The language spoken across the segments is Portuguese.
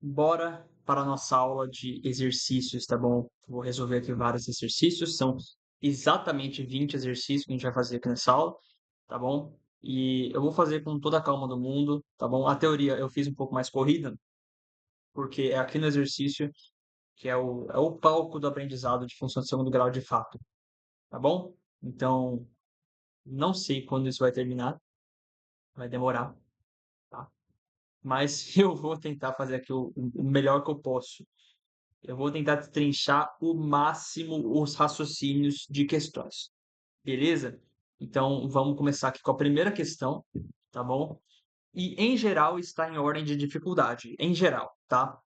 Bora para a nossa aula de exercícios, tá bom? Vou resolver aqui vários exercícios, são exatamente 20 exercícios que a gente vai fazer aqui nessa aula, tá bom? E eu vou fazer com toda a calma do mundo, tá bom? A teoria eu fiz um pouco mais corrida, porque é aqui no exercício que é o palco do aprendizado de função de segundo grau de fato, tá bom? Então, não sei quando isso vai terminar, vai demorar, tá? Mas eu vou tentar fazer aqui o melhor que eu posso. Eu vou tentar destrinchar o máximo os raciocínios de questões, beleza? Então, vamos começar aqui com a primeira questão, tá bom? E, em geral, está em ordem de dificuldade, em geral, tá?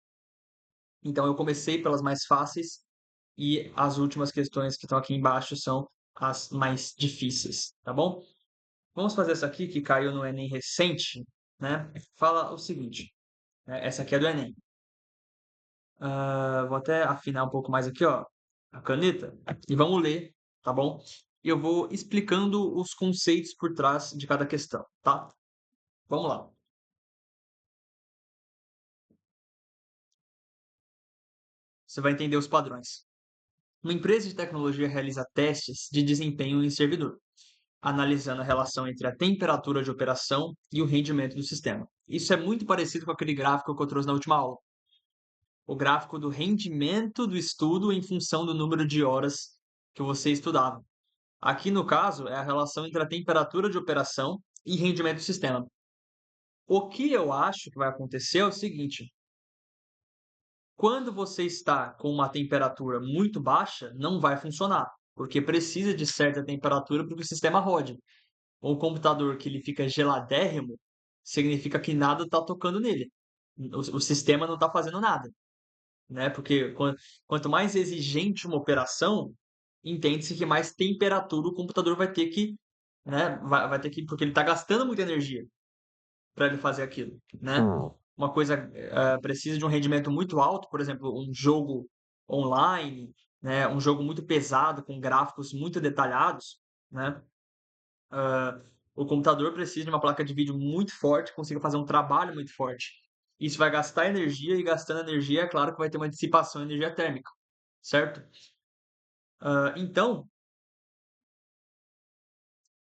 Então, eu comecei pelas mais fáceis e as últimas questões que estão aqui embaixo são as mais difíceis, tá bom? Vamos fazer essa aqui que caiu no Enem recente, né? Fala o seguinte, né? Essa aqui é do Enem. Vou até afinar um pouco mais aqui, ó, a caneta, e vamos ler, tá bom? E eu vou explicando os conceitos por trás de cada questão, tá? Vamos lá. Você vai entender os padrões. Uma empresa de tecnologia realiza testes de desempenho em servidor, analisando a relação entre a temperatura de operação e o rendimento do sistema. Isso é muito parecido com aquele gráfico que eu trouxe na última aula. O gráfico do rendimento do estudo em função do número de horas que você estudava. Aqui, no caso, é a relação entre a temperatura de operação e rendimento do sistema. O que eu acho que vai acontecer é o seguinte: quando você está com uma temperatura muito baixa, não vai funcionar, porque precisa de certa temperatura para que o sistema rode. Um computador que ele fica geladérrimo significa que nada está tocando nele. O sistema não está fazendo nada, né? Porque quanto mais exigente uma operação, entende-se que mais temperatura o computador vai ter que, né? Vai ter que, porque ele está gastando muita energia para ele fazer aquilo, né? Uma coisa precisa de um rendimento muito alto, por exemplo, um jogo online, né? Um jogo muito pesado com gráficos muito detalhados, né? Ah, o computador precisa de uma placa de vídeo muito forte, que consiga fazer um trabalho muito forte. Isso vai gastar energia e gastando energia, é claro que vai ter uma dissipação de energia térmica, certo? Então,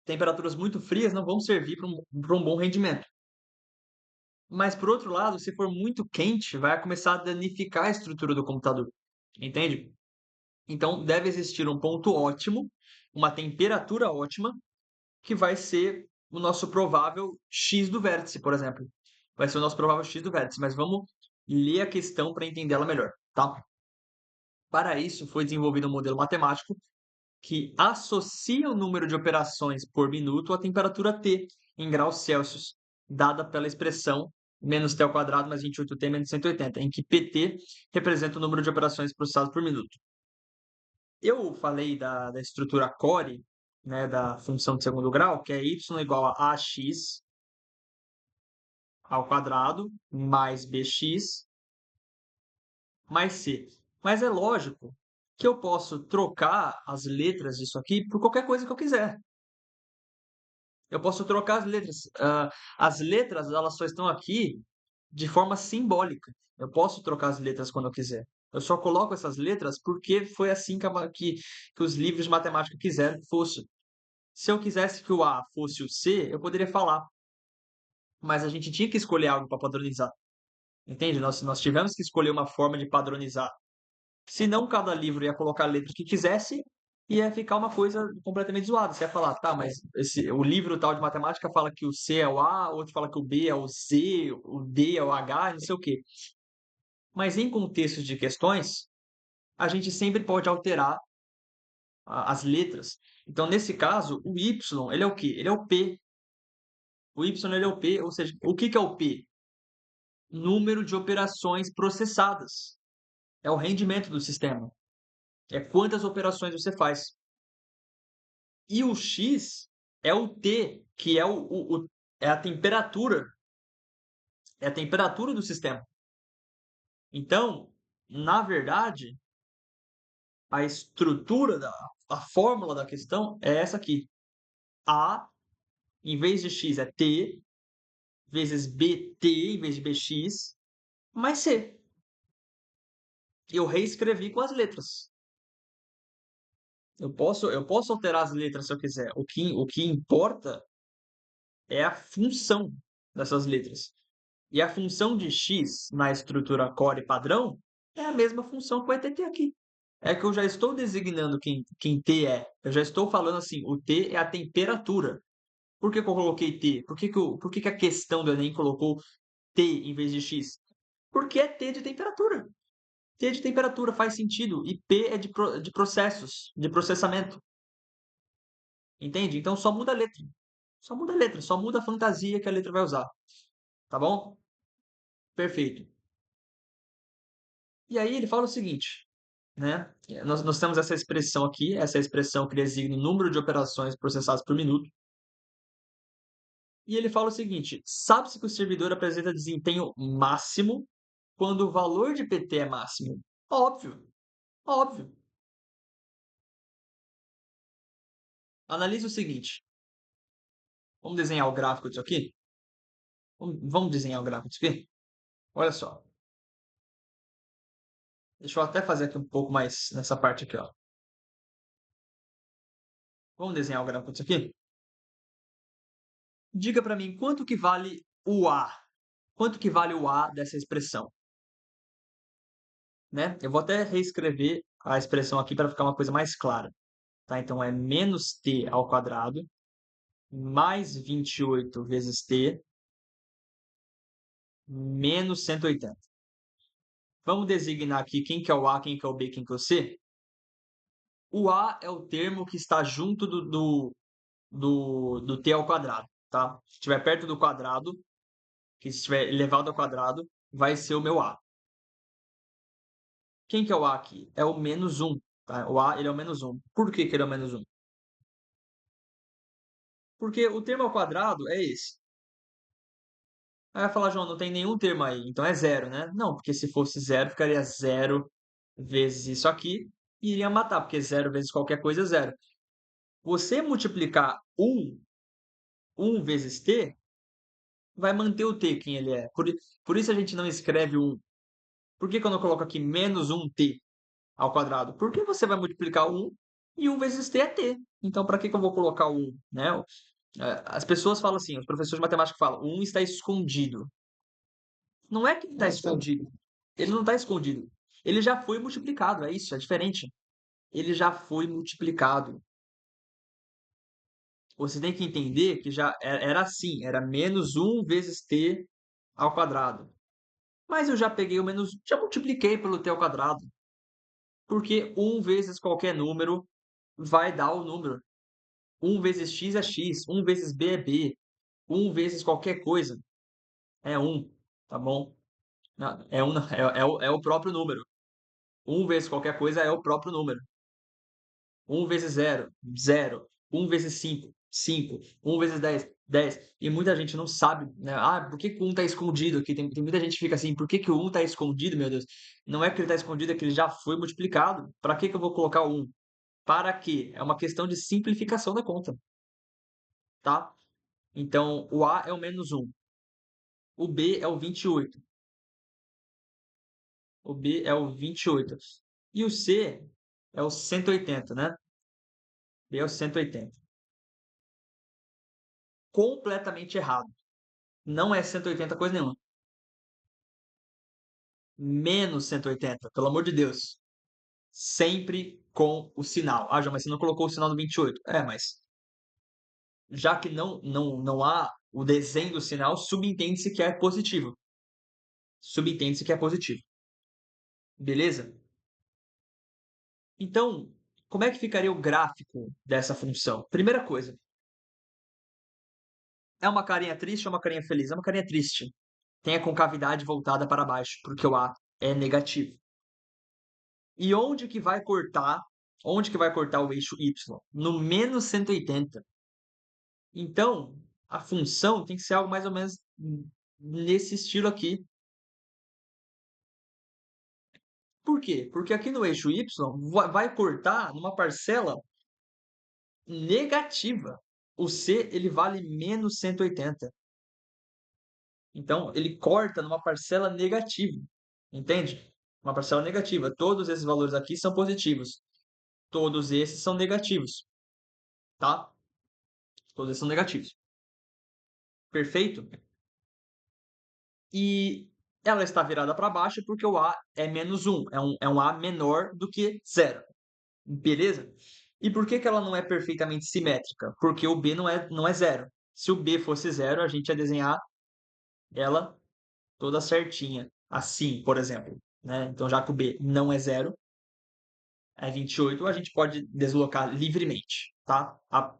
temperaturas muito frias não vão servir para um bom rendimento. Mas, por outro lado, se for muito quente, vai começar a danificar a estrutura do computador, entende? Então, deve existir um ponto ótimo, uma temperatura ótima, que vai ser o nosso provável x do vértice, por exemplo. Vai ser o nosso provável x do vértice, mas vamos ler a questão para entendê-la melhor, tá? Para isso, foi desenvolvido um modelo matemático que associa o número de operações por minuto à temperatura T em graus Celsius, dada pela expressão menos T ao quadrado mais 28T menos 180, em que PT representa o número de operações processadas por minuto. Eu falei da estrutura Core, né, da função de segundo grau, que é y igual a ax ao quadrado mais bx mais c. Mas é lógico que eu posso trocar as letras disso aqui por qualquer coisa que eu quiser. Eu posso trocar as letras. As letras, elas só estão aqui de forma simbólica. Eu posso trocar as letras quando eu quiser. Eu só coloco essas letras porque foi assim que os livros de matemática quiseram que fosse. Se eu quisesse que o A fosse o C, eu poderia falar. Mas a gente tinha que escolher algo para padronizar. Entende? Nós tivemos que escolher uma forma de padronizar. Senão, cada livro ia colocar a letra que quisesse e ia ficar uma coisa completamente zoada. Você ia falar, tá, mas o livro tal de matemática fala que o C é o A, outro fala que o B é o C, o D é o H, não sei o quê. Mas em contextos de questões, a gente sempre pode alterar as letras. Então, nesse caso, o Y, ele é o quê? Ele é o P. O Y, ele é o P, ou seja, o que que é o P? Número de operações processadas. É o rendimento do sistema. É quantas operações você faz. E o X é o T, que é é a temperatura. É a temperatura do sistema. Então, na verdade, a estrutura a fórmula da questão é essa aqui. A, em vez de X, é T, vezes BT, em vez de BX, mais C. Eu reescrevi com as letras. Eu posso alterar as letras se eu quiser. O que importa é a função dessas letras. E a função de x na estrutura core padrão é a mesma função que vai ter t aqui. É que eu já estou designando quem t é. Eu já estou falando assim, o t é a temperatura. Por que que eu coloquei t? Por que que a questão do Enem colocou t em vez de x? Porque é t de temperatura. T de temperatura faz sentido e P é de processos, de processamento. Entende? Então só muda a letra. Só muda a letra, só muda a fantasia que a letra vai usar. Tá bom? Perfeito. E aí ele fala o seguinte, né? Nós temos essa expressão aqui, essa expressão que designa o número de operações processadas por minuto. E ele fala o seguinte: sabe-se que o servidor apresenta desempenho máximo quando o valor de PT é máximo. Óbvio, óbvio. Analise o seguinte. Vamos desenhar o gráfico disso aqui? Vamos desenhar o gráfico disso aqui? Olha só. Deixa eu até fazer aqui um pouco mais nessa parte aqui, ó. Vamos desenhar o gráfico disso aqui? Diga para mim quanto que vale o A. Quanto que vale o A dessa expressão, né? Eu vou até reescrever a expressão aqui para ficar uma coisa mais clara, tá? Então é menos t ao quadrado mais 28 vezes t menos 180. Vamos designar aqui quem que é o A, quem que é o B, quem que é o C? O A é o termo que está junto do t ao quadrado, tá? Se estiver perto do quadrado, que estiver elevado ao quadrado, vai ser o meu A. Quem que é o A aqui? É o menos 1, tá? O A, ele é o menos 1. Por que que ele é o menos 1? Porque o termo ao quadrado é esse. Aí vai falar, João, não tem nenhum termo aí, então é zero, né? Não, porque se fosse zero, ficaria zero vezes isso aqui e iria matar, porque zero vezes qualquer coisa é zero. Você multiplicar um vezes t, vai manter o t quem ele é. Por isso a gente não escreve 1. Por que quando eu coloco aqui menos 1t ao quadrado? Porque você vai multiplicar 1 e 1 vezes t é t. Então, para que que eu vou colocar o 1, né? As pessoas falam assim, os professores de matemática falam, o 1 está escondido. Não é que está escondido. Ele não está escondido. Ele já foi multiplicado, é isso, é diferente. Ele já foi multiplicado. Você tem que entender que já era assim, era menos 1 vezes t ao quadrado. Mas eu já peguei o menos, já multipliquei pelo t ao quadrado. Porque 1 vezes qualquer número vai dar o número. 1 vezes x é x, 1 vezes b é b, 1 vezes qualquer coisa é 1, tá bom? Não, é o próprio número. 1 vezes qualquer coisa é o próprio número. 1 vezes zero, zero. 1 vezes 5, 5. 1 vezes 10, 10. E muita gente não sabe, né? Ah, por que que o 1 está escondido aqui? Tem muita gente que fica assim, por que que o 1 está escondido, meu Deus? Não é que ele está escondido, é que ele já foi multiplicado. Para que que eu vou colocar o 1? Para quê? É uma questão de simplificação da conta, tá? Então, o A é o menos 1. O B é o 28. O B é o 28. E o C é o 180, né? B é o 180. Completamente errado. Não é 180 coisa nenhuma. Menos 180, pelo amor de Deus. Sempre com o sinal. Ah, João, mas você não colocou o sinal do 28. É, mas já que não há o desenho do sinal, subentende-se que é positivo. Subentende-se que é positivo. Beleza? Então, como é que ficaria o gráfico dessa função? Primeira coisa, é uma carinha triste ou uma carinha feliz? É uma carinha triste. Tem a concavidade voltada para baixo, porque o A é negativo. E onde que vai cortar? Onde que vai cortar o eixo Y? No menos 180. Então, a função tem que ser algo mais ou menos nesse estilo aqui. Por quê? Porque aqui no eixo Y vai cortar numa parcela negativa. O C ele vale menos 180. Então, ele corta numa parcela negativa, entende? Uma parcela negativa. Todos esses valores aqui são positivos. Todos esses são negativos, tá? Todos esses são negativos. Perfeito? E ela está virada para baixo porque o A é menos 1. É um A menor do que zero. Beleza? E por que que ela não é perfeitamente simétrica? Porque o B não é zero. Se o B fosse zero, a gente ia desenhar ela toda certinha. Assim, por exemplo. Né? Então, já que o B não é zero, é 28, a gente pode deslocar livremente, tá?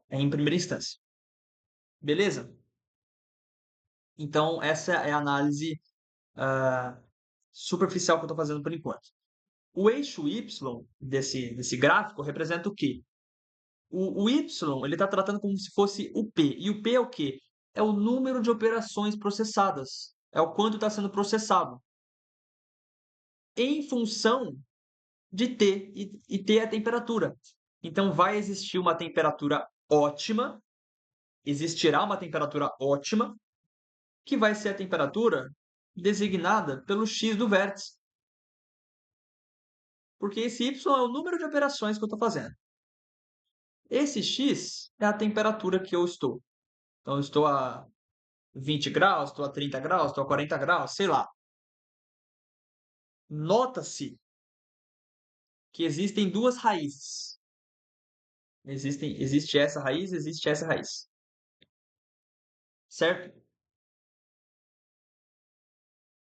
Em primeira instância. Beleza? Então, essa é a análise superficial que eu estou fazendo por enquanto. O eixo Y desse gráfico representa o quê? O Y ele está tratando como se fosse o P. E o P é o quê? É o número de operações processadas. É o quanto está sendo processado. Em função de T. E T é a temperatura. Então, vai existir uma temperatura ótima. Existirá uma temperatura ótima, que vai ser a temperatura designada pelo x do vértice. Porque esse y é o número de operações que eu estou fazendo. Esse x é a temperatura que eu estou. Então, eu estou a 20 graus, estou a 30 graus, estou a 40 graus, sei lá. Nota-se que existem duas raízes. Existe essa raiz, existe essa raiz. Certo?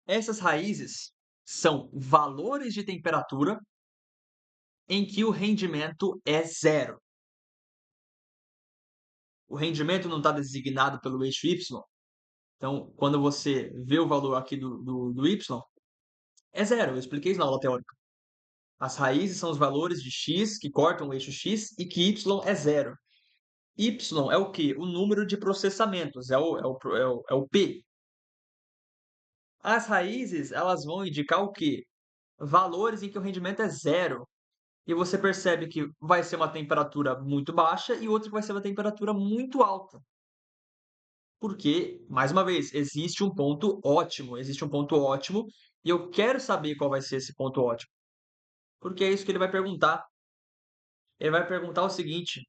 Essas raízes são valores de temperatura em que o rendimento é zero. O rendimento não está designado pelo eixo y. Então, quando você vê o valor aqui do y, é zero. Eu expliquei isso na aula teórica. As raízes são os valores de x que cortam o eixo x e que y é zero. Y é o quê? O número de processamentos, é o P. As raízes, elas vão indicar o quê? Valores em que o rendimento é zero. E você percebe que vai ser uma temperatura muito baixa e outra que vai ser uma temperatura muito alta. Porque, mais uma vez, existe um ponto ótimo, e eu quero saber qual vai ser esse ponto ótimo. Porque é isso que ele vai perguntar. Ele vai perguntar o seguinte: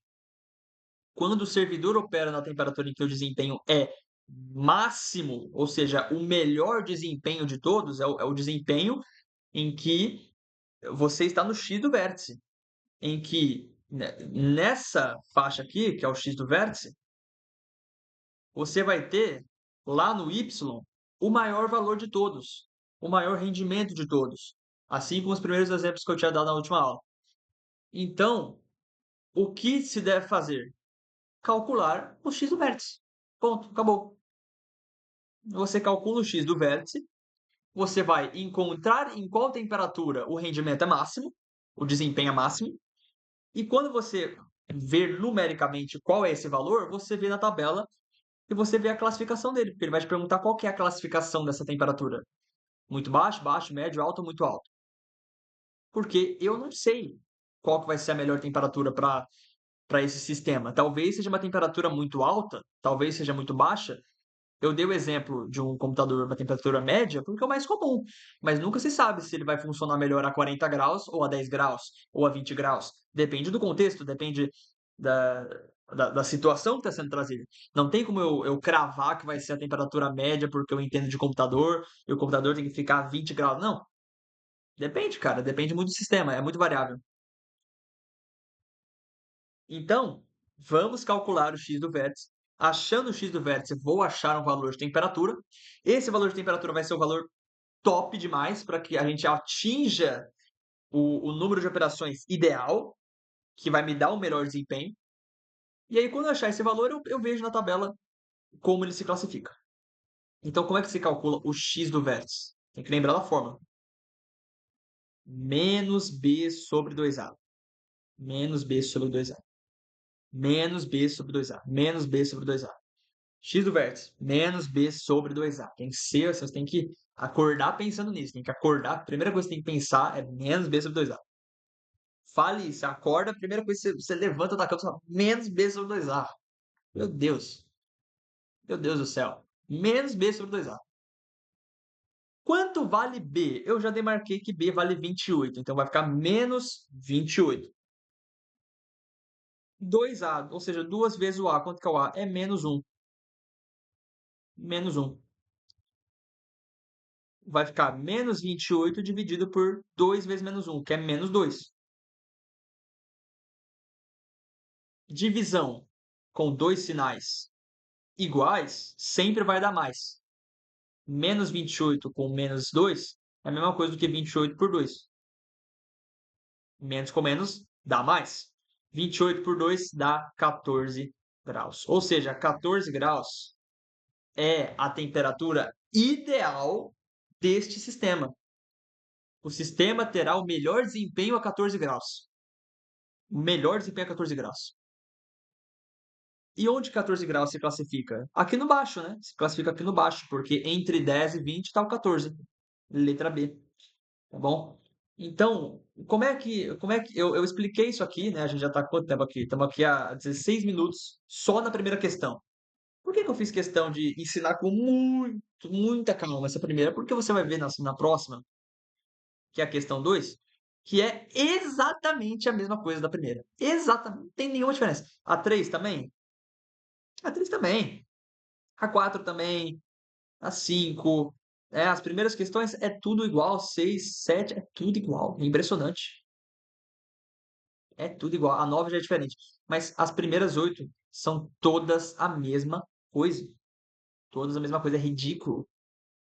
quando o servidor opera na temperatura em que o desempenho é máximo, ou seja, o melhor desempenho de todos, é o desempenho em que você está no x do vértice, em que nessa faixa aqui, que é o x do vértice, você vai ter lá no y o maior valor de todos, o maior rendimento de todos, assim como os primeiros exemplos que eu tinha dado na última aula. Então, o que se deve fazer? Calcular o x do vértice. Ponto, acabou. Você calcula o x do vértice, você vai encontrar em qual temperatura o rendimento é máximo, o desempenho é máximo, e quando você ver numericamente qual é esse valor, você vê na tabela e você vê a classificação dele, porque ele vai te perguntar qual que é a classificação dessa temperatura. Muito baixo, baixo, médio, alto ou muito alto. Porque eu não sei qual que vai ser a melhor temperatura para esse sistema. Talvez seja uma temperatura muito alta, talvez seja muito baixa. Eu dei o exemplo de um computador uma temperatura média porque é o mais comum, mas nunca se sabe se ele vai funcionar melhor a 40 graus ou a 10 graus ou a 20 graus. Depende do contexto, depende da, da situação que está sendo trazida. Não tem como eu cravar que vai ser a temperatura média porque eu entendo de computador e o computador tem que ficar a 20 graus. Não. Depende, cara. Depende muito do sistema. É muito variável. Então, vamos calcular o x do vértice. Achando o x do vértice, vou achar um valor de temperatura. Esse valor de temperatura vai ser o valor top demais para que a gente atinja o número de operações ideal, que vai me dar o melhor desempenho. E aí, quando eu achar esse valor, eu vejo na tabela como ele se classifica. Então, como é que se calcula o x do vértice? Tem que lembrar da fórmula. Menos b sobre 2a. Menos b sobre 2a. Menos b sobre 2a. Menos b sobre 2a. X do vértice, menos b sobre 2a. Tem que ser, você tem que acordar pensando nisso. Tem que acordar, a primeira coisa que você tem que pensar é menos b sobre 2a. Fale isso, acorda, a primeira coisa que você levanta da cama e fala, menos b sobre 2a. Meu Deus. Meu Deus do céu. Menos b sobre 2a. Quanto vale B? Eu já demarquei que B vale 28, então vai ficar menos 28. 2A, ou seja, 2 vezes o A. Quanto que é o A? É menos 1. Menos 1. Vai ficar menos 28 dividido por 2 vezes menos 1, que é menos 2. Divisão com dois sinais iguais sempre vai dar mais. Menos 28 com menos 2 é a mesma coisa do que 28 por 2. Menos com menos dá mais. 28 por 2 dá 14 graus. Ou seja, 14 graus é a temperatura ideal deste sistema. O sistema terá o melhor desempenho a 14 graus. O melhor desempenho a 14 graus. E onde 14 graus se classifica? Aqui no baixo, né? Se classifica aqui no baixo, porque entre 10 e 20 está o 14. Letra B. Tá bom? Então, como é que eu expliquei isso aqui, né? A gente já está há quanto tempo aqui? Estamos aqui há 16 minutos só na primeira questão. Por que que eu fiz questão de ensinar com muita calma essa primeira? Porque você vai ver na próxima, que é a questão 2, que é exatamente a mesma coisa da primeira. Exatamente, não tem nenhuma diferença. A 3 também? A 3 também. A 4 também. A 5. As primeiras questões é tudo igual. 6, 7, é tudo igual. É impressionante. É tudo igual. A 9 já é diferente. Mas as primeiras 8 são todas a mesma coisa. Todas a mesma coisa. É ridículo.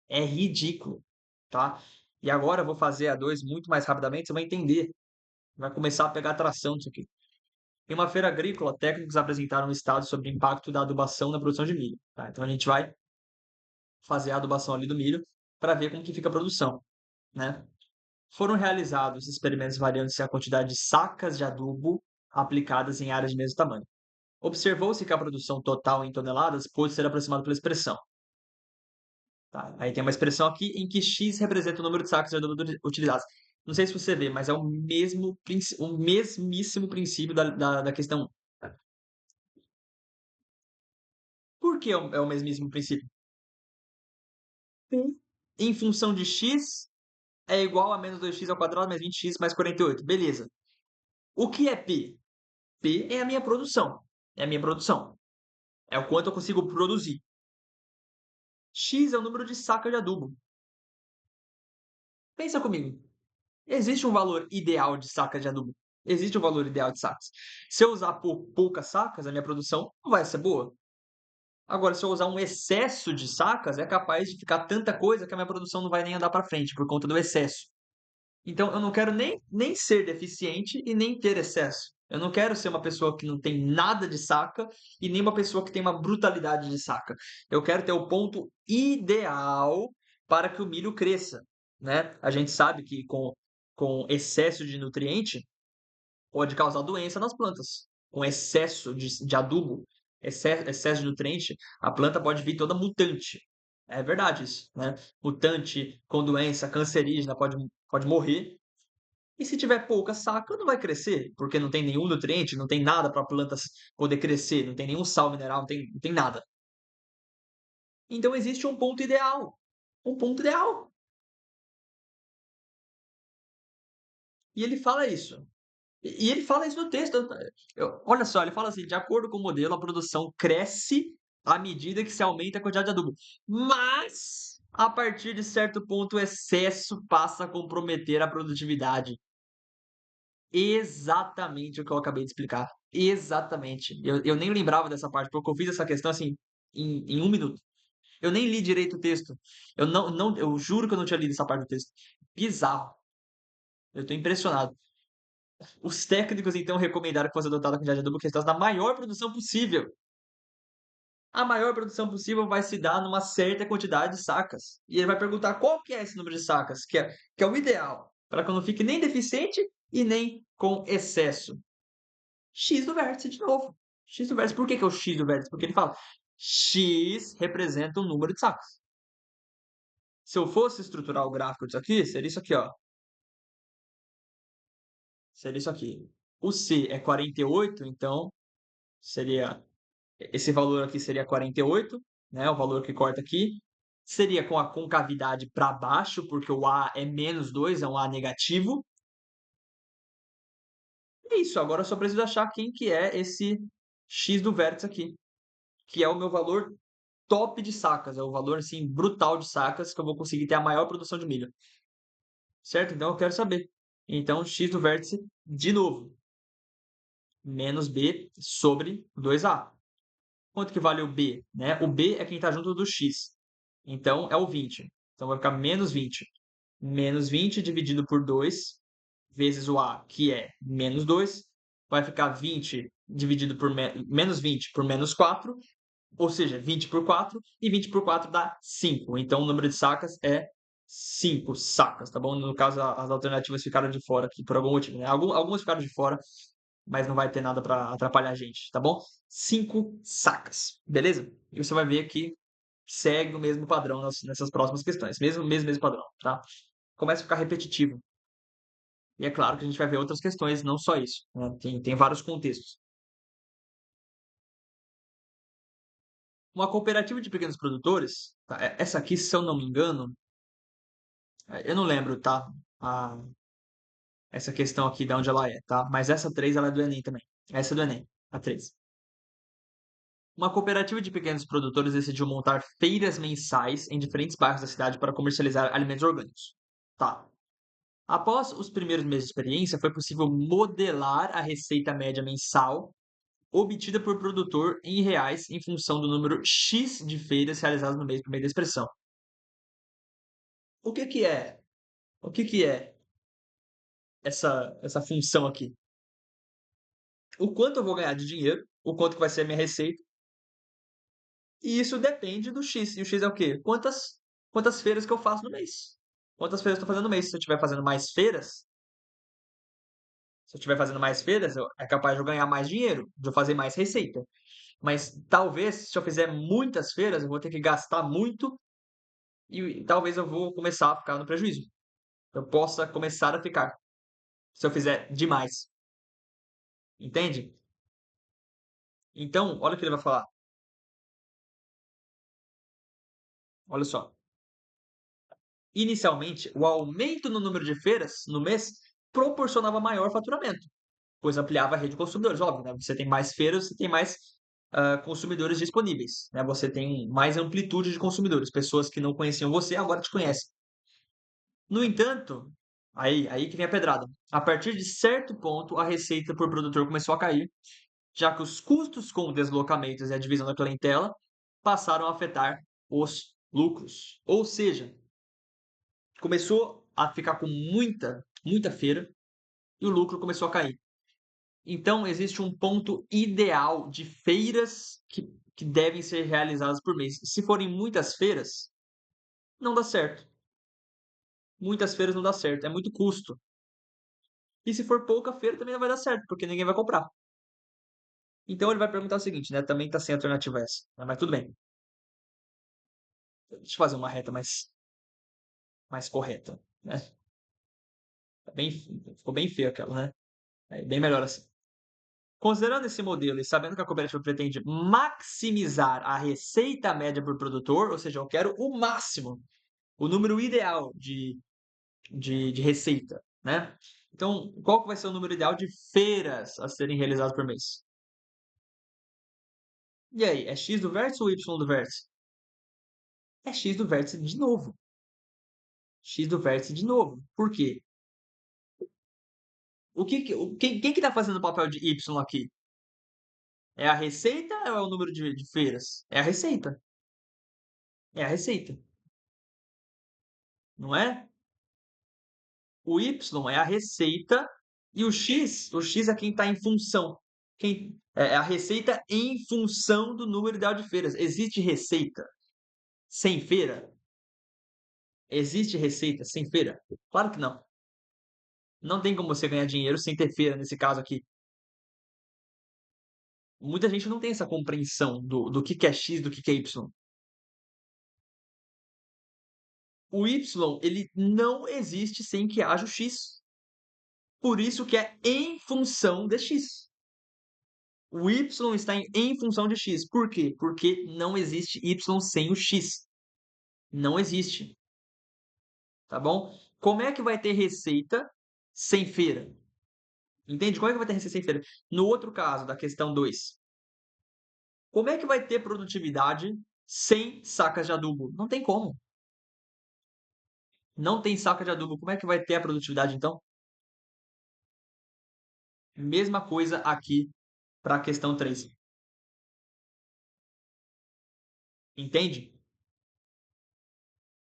É ridículo, tá? E agora eu vou fazer a 2 muito mais rapidamente, você vai entender. Vai começar a pegar tração disso aqui. Em uma feira agrícola, técnicos apresentaram um estado sobre o impacto da adubação na produção de milho. Tá? Então a gente vai fazer a adubação ali do milho para ver como que fica a produção, né? Foram realizados experimentos variando-se a quantidade de sacas de adubo aplicadas em áreas de mesmo tamanho. Observou-se que a produção total em toneladas pode ser aproximada pela expressão. Tá? Aí tem uma expressão aqui em que X representa o número de sacos de adubo utilizados. Não sei se você vê, mas é o mesmo, o mesmíssimo princípio da questão 1. Por que é o mesmíssimo princípio? P em função de x é igual a menos 2x ao quadrado mais 20x mais 48. Beleza. O que é P? P é a minha produção. É a minha produção. É o quanto eu consigo produzir. X é o número de sacas de adubo. Pensa comigo. Existe um valor ideal de sacas de adubo? Existe um valor ideal de sacas. Se eu usar poucas sacas, a minha produção não vai ser boa. Agora, se eu usar um excesso de sacas, é capaz de ficar tanta coisa que a minha produção não vai nem andar para frente por conta do excesso. Então, eu não quero nem ser deficiente e nem ter excesso. Eu não quero ser uma pessoa que não tem nada de saca e nem uma pessoa que tem uma brutalidade de saca. Eu quero ter o ponto ideal para que o milho cresça, né? A gente sabe que com excesso de nutriente pode causar doença nas plantas. Com excesso de adubo, excesso de nutriente, a planta pode vir toda mutante. É verdade isso, né? Mutante, com doença cancerígena, pode morrer. E se tiver pouca saca, não vai crescer, porque não tem nenhum nutriente, não tem nada para a planta poder crescer, não tem nenhum sal mineral, não tem nada. Então existe um ponto ideal. Um ponto ideal. E ele fala isso. E ele fala isso no texto. Olha só, ele fala assim: de acordo com o modelo, a produção cresce à medida que se aumenta a quantidade de adubo. Mas, a partir de certo ponto, o excesso passa a comprometer a produtividade. Exatamente o que eu acabei de explicar. Exatamente. Eu nem lembrava dessa parte, porque eu fiz essa questão assim em 1 minuto. Eu nem li direito o texto. Eu juro que eu não tinha lido essa parte do texto. Bizarro. Eu tô impressionado. Os técnicos, então, recomendaram que fosse adotada a quantidade de adubo que restasse da maior produção possível. A maior produção possível vai se dar numa certa quantidade de sacas. E ele vai perguntar qual que é esse número de sacas, que é o ideal, para que eu não fique nem deficiente e nem com excesso. X do vértice de novo. X do vértice. Por que é o X do vértice? Porque ele fala X representa um número de sacos. Se eu fosse estruturar o gráfico disso aqui, seria isso aqui, ó. Seria isso aqui. O C é 48, então seria esse valor aqui seria 48, né? O valor que corta aqui. seria com a concavidade para baixo, porque o A é -2, é um A negativo. É isso, agora eu só preciso achar quem que é esse x do vértice aqui, que é o meu valor top de sacas, é o valor assim brutal de sacas que eu vou conseguir ter a maior produção de milho, certo? Então eu quero saber. Então x do vértice, de novo, menos b sobre 2a. Quanto que vale o b? Né? O b é quem está junto do x. Então é o 20. Então vai ficar menos 20. Menos 20 dividido por 2 vezes o a, que é menos 2. Vai ficar 20 dividido por menos 20 por menos 4, ou seja, 20 por 4, e 20 por 4 dá 5. Então o número de sacas é 5 sacas, tá bom? No caso, as alternativas ficaram de fora aqui por algum motivo, né? Algumas ficaram de fora, mas não vai ter nada para atrapalhar a gente, tá bom? 5 sacas, beleza? E você vai ver que segue o mesmo padrão nessas próximas questões, mesmo padrão, tá? Começa a ficar repetitivo. E é claro que a gente vai ver outras questões, não só isso, né? Tem vários contextos. Uma cooperativa de pequenos produtores, tá? Essa aqui, se eu não me engano, eu não lembro, tá? Essa questão aqui de onde ela é, tá? Mas essa 3 ela é do Enem também. Essa é do Enem, a 3. Uma cooperativa de pequenos produtores decidiu montar feiras mensais em diferentes bairros da cidade para comercializar alimentos orgânicos. Tá. Após os primeiros meses de experiência, foi possível modelar a receita média mensal obtida por produtor em reais em função do número X de feiras realizadas no mês por meio da expressão. O que que é? O que que é essa função aqui? O quanto eu vou ganhar de dinheiro, o quanto que vai ser a minha receita, e isso depende do X. E o X é o quê? Quantas feiras que eu faço no mês? Quantas feiras eu estou fazendo no mês? Se eu estiver fazendo mais feiras, é capaz de eu ganhar mais dinheiro, de eu fazer mais receita. Mas talvez, se eu fizer muitas feiras, eu vou ter que gastar muito e talvez eu vou começar a ficar no prejuízo. Eu possa começar a ficar, se eu fizer demais. Entende? Então, olha o que ele vai falar. Olha só. Inicialmente, o aumento no número de feiras no mês proporcionava maior faturamento, pois ampliava a rede de consumidores. Óbvio, né? Você tem mais feiras, você tem mais consumidores disponíveis. Né? Você tem mais amplitude de consumidores. Pessoas que não conheciam você agora te conhecem. No entanto, aí que vem a pedrada. A partir de certo ponto, a receita por produtor começou a cair, já que os custos com deslocamentos e a divisão da clientela passaram a afetar os lucros. Ou seja, começou a ficar com muita feira e o lucro começou a cair. Então, existe um ponto ideal de feiras que devem ser realizadas por mês. Se forem muitas feiras, não dá certo. Muitas feiras não dá certo, é muito custo. E se for pouca feira, também não vai dar certo, porque ninguém vai comprar. Então, ele vai perguntar o seguinte, né? Também está sem alternativa essa, né? Mas tudo bem. Deixa eu fazer uma reta mais correta, né? Ficou bem feio aquela, né? É bem melhor assim. Considerando esse modelo e sabendo que a cooperativa pretende maximizar a receita média por produtor, ou seja, eu quero o máximo, o número ideal de receita, né? Então, qual que vai ser o número ideal de feiras a serem realizadas por mês? E aí, é x do vértice ou y do vértice? É x do vértice de novo. X do vértice de novo. Por quê? Quem que está fazendo o papel de y aqui? É a receita ou é o número de feiras? É a receita. É a receita, não é? O y é a receita e o x é quem está em função. É a receita em função do número ideal de feiras. Existe receita sem feira? Existe receita sem feira? Claro que não. Não tem como você ganhar dinheiro sem ter feira nesse caso aqui. Muita gente não tem essa compreensão do que é x, do que é y. O y, ele não existe sem que haja o x. Por isso que é em função de x. O y está em função de x. Por quê? Porque não existe y sem o x. Não existe, tá bom? Como é que vai ter receita sem feira? Entende? Como é que vai ter receita sem feira? No outro caso, da questão 2, como é que vai ter produtividade sem sacas de adubo? Não tem como. Não tem saca de adubo. Como é que vai ter a produtividade, então? Mesma coisa aqui para a questão 3. Entende?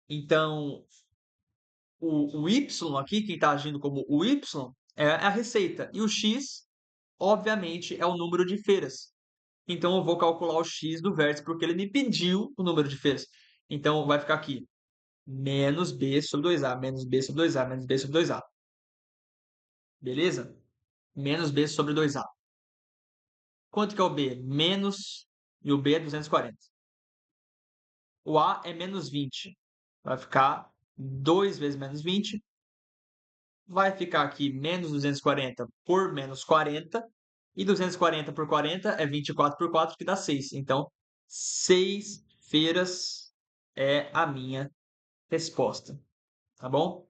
Então, o Y aqui, quem está agindo como o Y, é a receita. E o X, obviamente, é o número de feiras. Então, eu vou calcular o X do vértice, porque ele me pediu o número de feiras. Então, vai ficar aqui, menos B sobre 2A, menos B sobre 2A, menos B sobre 2A. Beleza? Menos B sobre 2A. Quanto que é o B? Menos, e o B é 240. O A é menos 20. Vai ficar 2 vezes menos 20. Vai ficar aqui menos 240 por menos 40. E 240 por 40 é 24 por 4, que dá 6. Então, 6 feiras é a minha resposta. Tá bom?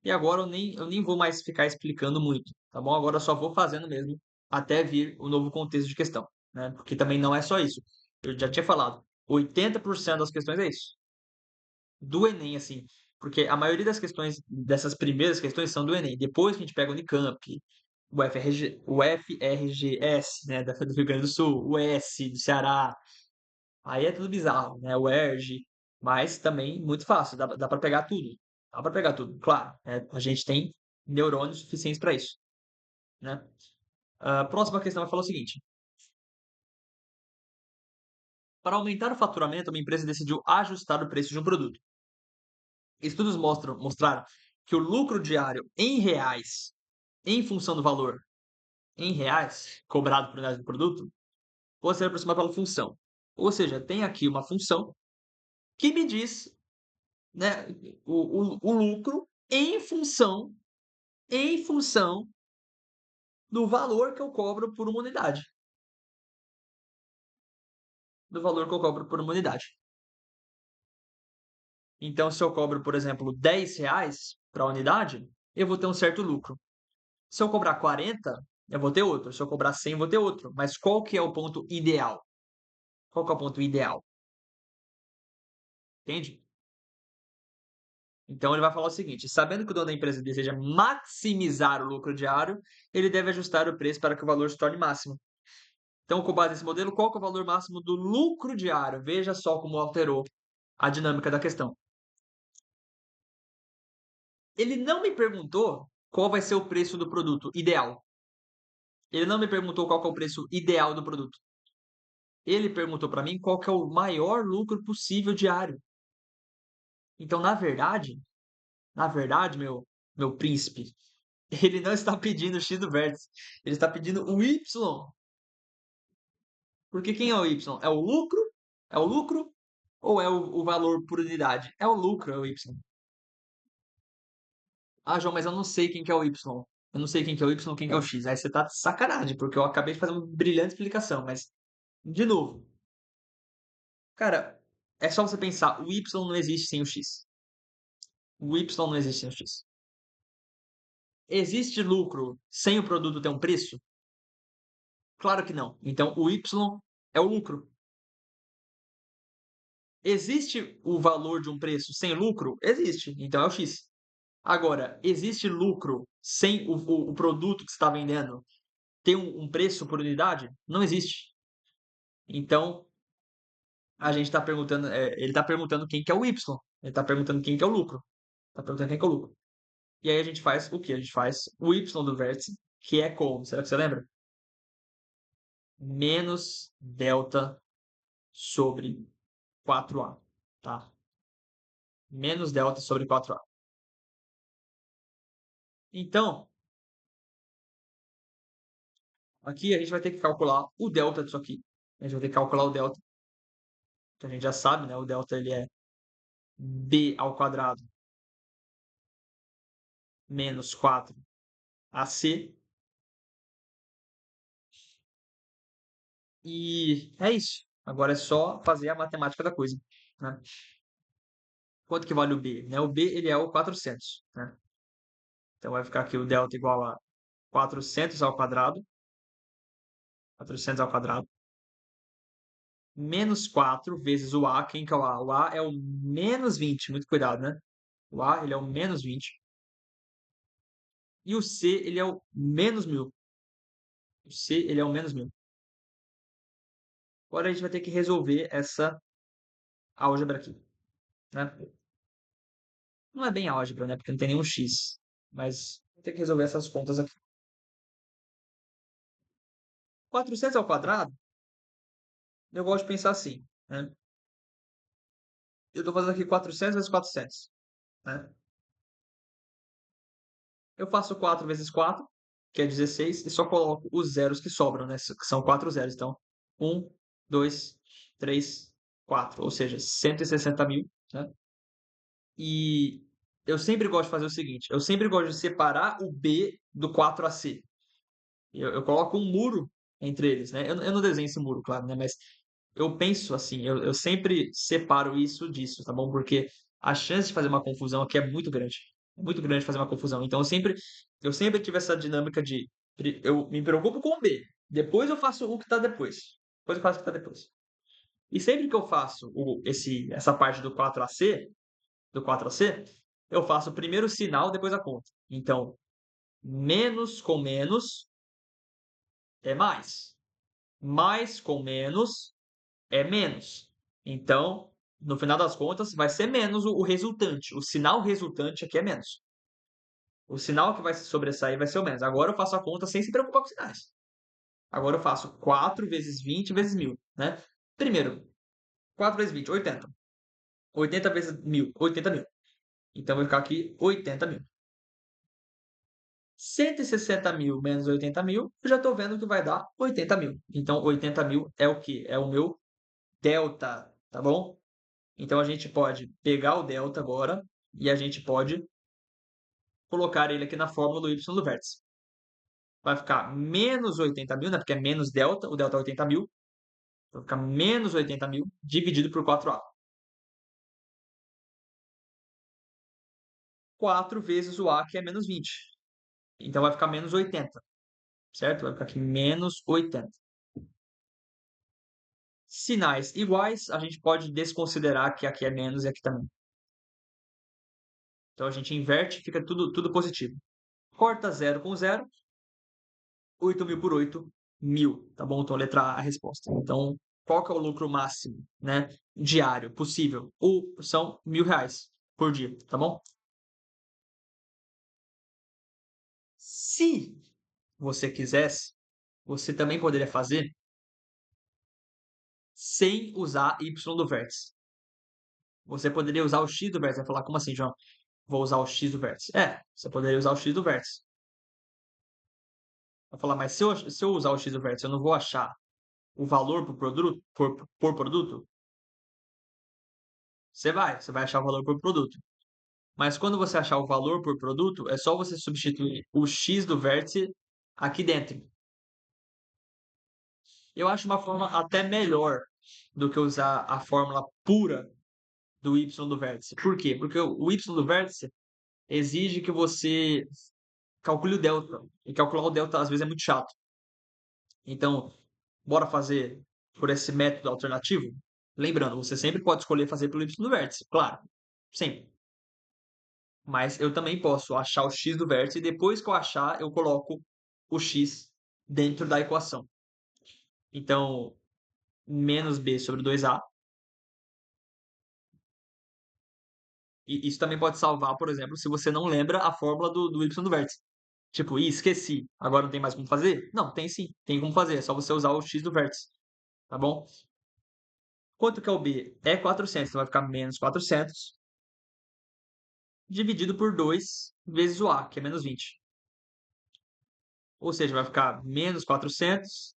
E agora eu nem vou mais ficar explicando muito. Tá bom? Agora eu só vou fazendo mesmo até vir o novo contexto de questão. Né? Porque também não é só isso. Eu já tinha falado. 80% das questões é isso. Do Enem, assim. Porque a maioria das questões, dessas primeiras questões, são do Enem. Depois que a gente pega o Unicamp, o FRGS, né, do Rio Grande do Sul, o S do Ceará, aí é tudo bizarro, né, o ERJ, mas também muito fácil, dá para pegar tudo. Dá para pegar tudo, claro. Né, a gente tem neurônios suficientes para isso, né? A próxima questão vai falar o seguinte: para aumentar o faturamento, uma empresa decidiu ajustar o preço de um produto. Estudos mostraram que o lucro diário em reais, em função do valor em reais cobrado por unidade do produto, pode ser aproximado pela função. Ou seja, tem aqui uma função que me diz, né, o lucro em função do valor que eu cobro por uma unidade. Do valor que eu cobro por uma unidade. Então, se eu cobro, por exemplo, R$ 10 para a unidade, eu vou ter um certo lucro. Se eu cobrar 40, eu vou ter outro. Se eu cobrar 100, eu vou ter outro. Mas qual que é o ponto ideal? Qual que é o ponto ideal? Entende? Então ele vai falar o seguinte: sabendo que o dono da empresa deseja maximizar o lucro diário, ele deve ajustar o preço para que o valor se torne máximo. Então, com base nesse modelo, qual que é o valor máximo do lucro diário? Veja só como alterou a dinâmica da questão. Ele não me perguntou qual vai ser o preço do produto ideal. Ele não me perguntou qual que é o preço ideal do produto. Ele perguntou para mim qual que é o maior lucro possível diário. Então, na verdade, meu príncipe, ele não está pedindo o x do vértice, ele está pedindo o y. Porque quem é o y? É o lucro? É o lucro? Ou é o valor por unidade? É o lucro, é o y. Ah, João, mas eu não sei quem que é o y. Eu não sei quem que é o y, quem que é o x. Aí você tá de sacanagem, porque eu acabei de fazer uma brilhante explicação, mas, de novo, cara, é só você pensar, o y não existe sem o x. O y não existe sem o x. Existe lucro sem o produto ter um preço? Claro que não. Então, o y é o lucro. Existe o valor de um preço sem lucro? Existe. Então, é o x. Agora, existe lucro sem o produto que você está vendendo ter um preço por unidade? Não existe. Então, a gente está perguntando, ele está perguntando quem que é o Y, ele está perguntando quem que é o lucro, está perguntando quem que é o lucro. E aí a gente faz o quê? A gente faz o Y do vértice, que é como? Será que você lembra? Menos delta sobre 4A, tá? Menos delta sobre 4A. Então, aqui a gente vai ter que calcular o delta disso aqui. A gente vai ter que calcular o delta, que a gente já sabe, né? O delta ele é b ao quadrado menos 4AC. E é isso. Agora é só fazer a matemática da coisa, né? quanto que vale o B? Né? O B ele é o 400. Né? Então vai ficar aqui o delta igual a 400 ao quadrado. 400 ao quadrado. Menos 4 vezes o A. Quem que é o A? O A é o menos 20. Muito cuidado, né? O A ele é o menos 20. E o C ele é o menos 1000. O C ele é o menos 1000. Agora a gente vai ter que resolver essa álgebra aqui. Né? Não é bem álgebra, né? Porque não tem nenhum x. Mas vou ter que resolver essas contas aqui. 400 ao quadrado, eu gosto de pensar assim. Né? Eu estou fazendo aqui 400 vezes 400. Né? Eu faço 4 vezes 4, que é 16, e só coloco os zeros que sobram, né? Que são 4 zeros. Então, 1, 2, 3, 4. Ou seja, 160 mil. Né? E eu sempre gosto de fazer o seguinte. Eu sempre gosto de separar o B do 4AC. Eu coloco um muro entre eles, né? Eu não desenho esse muro, claro, né? Mas eu penso assim, eu sempre separo isso disso, tá bom? Porque a chance de fazer uma confusão aqui é muito grande. É muito grande fazer uma confusão. Então eu sempre tive essa dinâmica de eu me preocupo com o B, depois eu faço o que tá depois. Depois eu faço o que tá depois. E sempre que eu faço essa parte do 4AC, eu faço primeiro o sinal, depois a conta. Então, menos com menos é mais. Mais com menos é menos. Então, no final das contas, vai ser menos o resultante. O sinal resultante aqui é menos. O sinal que vai se sobressair vai ser o menos. Agora eu faço a conta sem se preocupar com sinais. Agora eu faço 4 vezes 20 vezes 1000. Né? Primeiro, 4 vezes 20, 80. 80 vezes 1000, 80 mil. Então vai ficar aqui 80 mil. 160 mil menos 80 mil, eu já estou vendo que vai dar 80 mil. Então, 80 mil é o que? É o meu delta, tá bom? Então, a gente pode pegar o delta agora e a gente pode colocar ele aqui na fórmula do y do vértice. Vai ficar menos 80 mil, né? Porque é menos delta, o delta é 80 mil. Vai ficar menos 80 mil dividido por 4a. 4 vezes o a, que é menos 20. Então, vai ficar menos 80, certo? Vai ficar aqui menos 80. Sinais iguais, a gente pode desconsiderar que aqui é menos e aqui também. Então, a gente inverte, fica tudo positivo. Corta 0 com 0, 8 mil por 8, 1000, tá bom? Então, letra A a resposta. Então, qual que é o lucro máximo, né, diário possível? São R$ 1.000 por dia, tá bom? Se você quisesse, você também poderia fazer sem usar y do vértice. Você poderia usar o x do vértice. Vai falar, como assim, João? Vou usar o x do vértice. Você poderia usar o x do vértice. Vai falar, mas se eu usar o x do vértice, eu não vou achar o valor por produto? Você vai achar o valor por produto. Mas quando você achar o valor por produto, é só você substituir o x do vértice aqui dentro. Eu acho uma forma até melhor do que usar a fórmula pura do y do vértice. Por quê? Porque o y do vértice exige que você calcule o delta. E calcular o delta às vezes é muito chato. Então, bora fazer por esse método alternativo? Lembrando, você sempre pode escolher fazer pelo y do vértice, claro. Sempre. Mas eu também posso achar o x do vértice e depois que eu achar, eu coloco o x dentro da equação. Então, menos b sobre 2a. E isso também pode salvar, por exemplo, se você não lembra a fórmula do y do vértice. Tipo, esqueci. Agora não tem mais como fazer? Não, tem sim. Tem como fazer. É só você usar o x do vértice. Tá bom? Quanto que é o b? É 400. Então vai ficar menos 400 dividido por 2 vezes o a, que é menos 20. Ou seja, vai ficar menos 400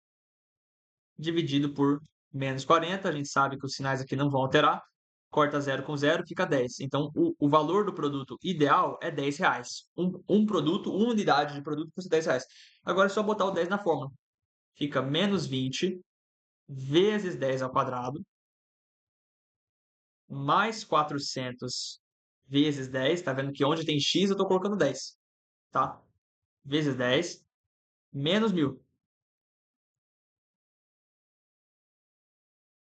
dividido por menos 40. A gente sabe que os sinais aqui não vão alterar. Corta 0 com 0, fica 10. Então, o valor do produto ideal é R$ 10. Um produto, uma unidade de produto custa R$ 10. Agora é só botar o 10 na fórmula. Fica menos 20 vezes 10 ao quadrado mais 400 vezes 10, tá vendo que onde tem x eu tô colocando 10, tá? Vezes 10, menos 1.000.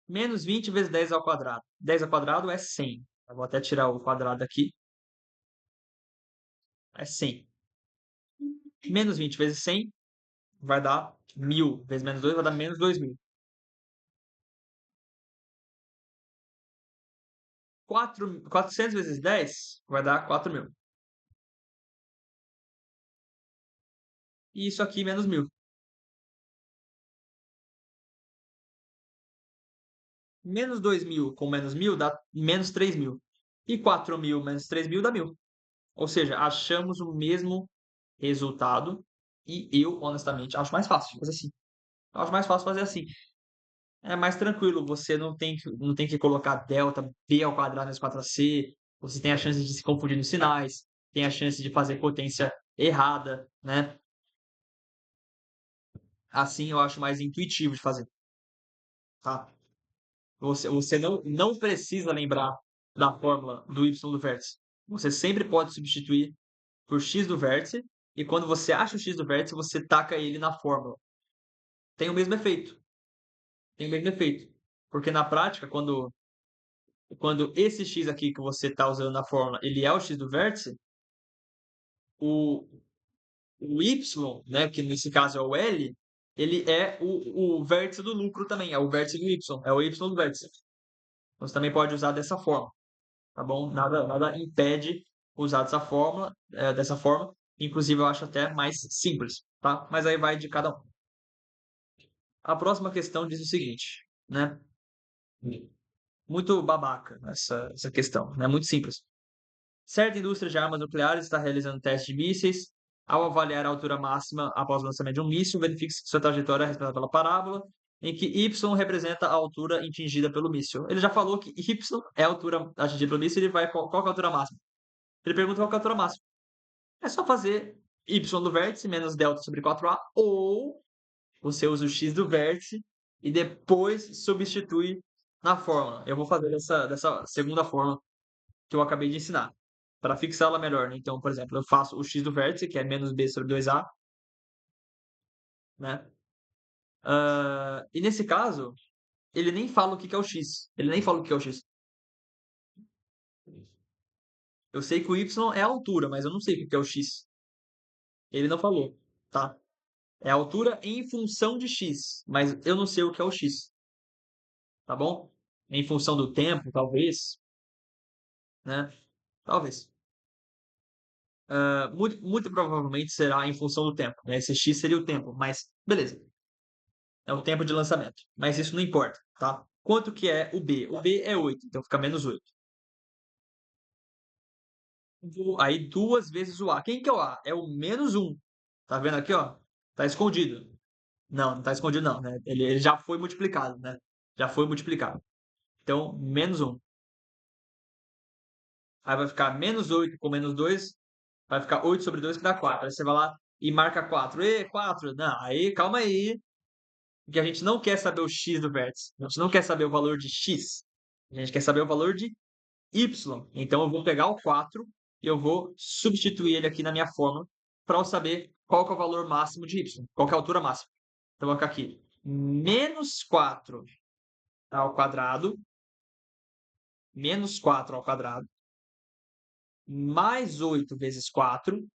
Menos 20 vezes 10 ao quadrado. 10 ao quadrado é 100. Eu vou até tirar o quadrado aqui. É 100. Menos 20 vezes 100 vai dar 1.000. Vezes menos 2 vai dar menos 2.000. 400 vezes 10 vai dar 4.000. E isso aqui menos 1.000. Menos 2.000 com menos 1.000 dá menos 3.000. E 4.000 menos 3.000 dá 1.000. Ou seja, achamos o mesmo resultado. E eu, honestamente, acho mais fácil fazer assim. Eu acho mais fácil fazer assim. É mais tranquilo, você não tem que colocar delta b ao quadrado vezes 4ac, você tem a chance de se confundir nos sinais, tem a chance de fazer potência errada, né? Assim eu acho mais intuitivo de fazer, tá? Você não precisa lembrar da fórmula do y do vértice. Você sempre pode substituir por x do vértice, e quando você acha o x do vértice, você taca ele na fórmula. Tem o mesmo efeito. Tem o mesmo efeito. Porque na prática, quando esse x aqui que você está usando na fórmula, ele é o x do vértice, o, o y, né, que nesse caso é o L, ele é o vértice do lucro também, é o vértice do y, é o y do vértice. Você também pode usar dessa forma, tá bom? Nada impede usar dessa forma. Inclusive, eu acho até mais simples, tá? Mas aí vai de cada um. A próxima questão diz o seguinte, né? Muito babaca essa questão, né? Muito simples. Certa indústria de armas nucleares está realizando testes de mísseis. Ao avaliar a altura máxima após o lançamento de um míssil, verifique se sua trajetória é respeitada pela parábola, em que y representa a altura atingida pelo míssil. Ele já falou que y é a altura atingida pelo míssil, ele vai qual que é a altura máxima? Ele pergunta qual que é a altura máxima. É só fazer y do vértice menos delta sobre 4a, ou você usa o x do vértice e depois substitui na fórmula. Eu vou fazer dessa segunda forma que eu acabei de ensinar, para fixá-la melhor, né? Então, por exemplo, eu faço o x do vértice, que é menos b sobre 2a, né? E nesse caso, ele nem fala o que que é o x. Ele nem fala o que é o x. Eu sei que o y é a altura, mas eu não sei o que que é o x. Ele não falou, tá? É a altura em função de x, mas eu não sei o que é o x, tá bom? Em função do tempo, talvez, né? Talvez. Muito provavelmente será em função do tempo, né? Esse x seria o tempo, mas beleza. É o tempo de lançamento. Mas isso não importa, tá? Quanto que é o B? O B é 8, então fica menos 8. Aí duas vezes o A. Quem que é o A? É o menos 1. Tá vendo aqui, ó? Tá escondido. Não, não tá escondido não, né? Ele já foi multiplicado, né? Já foi multiplicado. Então, menos 1. Aí vai ficar menos 8 com menos 2. Vai ficar 8 sobre 2 que dá 4. Aí você vai lá e marca 4. 4. Não, aí, calma aí. Porque a gente não quer saber o x do vértice. A gente não quer saber o valor de x. A gente quer saber o valor de y. Então eu vou pegar o 4 e eu vou substituir ele aqui na minha fórmula para eu saber qual que é o valor máximo de y, qual que é a altura máxima. Então eu vou ficar aqui menos 4 ao quadrado, menos 4 ao quadrado, mais 8 vezes 4,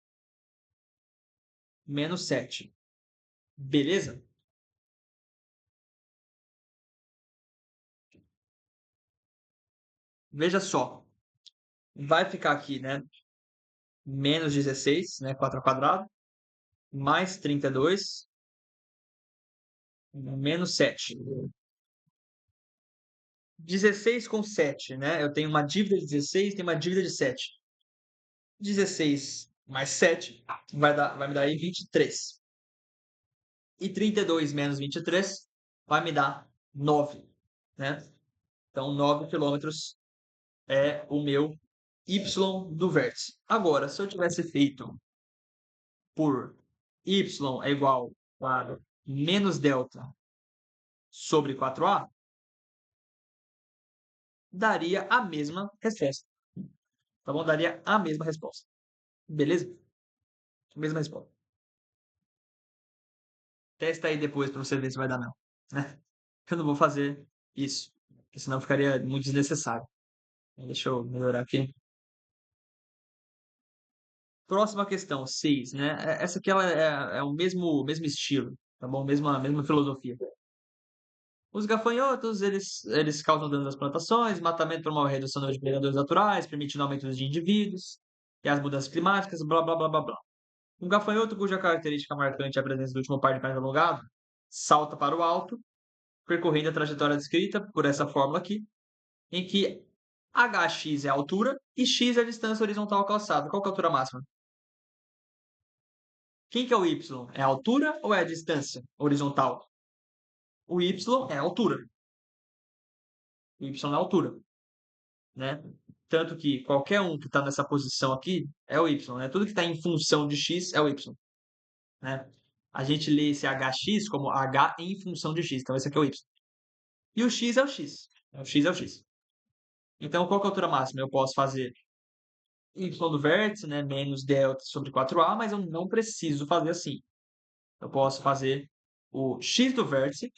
menos 7. Beleza? Veja só. Vai ficar aqui, né? Menos 16, né? 4 ao quadrado, mais 32, menos 7. 16 com 7, né? Eu tenho uma dívida de 16, tenho uma dívida de 7. 16 mais 7 vai me dar aí 23. E 32 menos 23 vai me dar 9, né? Então, 9 quilômetros é o meu y do vértice. Agora, se eu tivesse feito por y é igual a menos delta sobre 4a, daria a mesma resposta. Tá bom? Daria a mesma resposta. Beleza? Mesma resposta. Testa aí depois para você ver se vai dar não, né? Eu não vou fazer isso, porque senão ficaria muito desnecessário. Deixa eu melhorar aqui. Próxima questão, 6, né? Essa aqui ela é o mesmo estilo, tá bom? Mesma filosofia. Os gafanhotos, eles causam dano às plantações, matamento promove a redução de predadores naturais, permitindo aumento de indivíduos, e as mudanças climáticas, blá, blá, blá, blá, blá. Um gafanhoto cuja característica marcante é a presença do último par de pernas alongado, salta para o alto, percorrendo a trajetória descrita por essa fórmula aqui, em que hx é a altura e x é a distância horizontal alcançada. Qual que é a altura máxima? Quem que é o y? É a altura ou é a distância horizontal? O y é a altura. O y é a altura, né? Tanto que qualquer um que está nessa posição aqui é o y, né? Tudo que está em função de x é o y, né? A gente lê esse hx como h em função de x. Então, esse aqui é o y. E o x é o x. O x é o x. Então, qual que é a altura máxima? Eu posso fazer y do vértice, né, menos delta sobre 4a, mas eu não preciso fazer assim. Eu posso fazer o x do vértice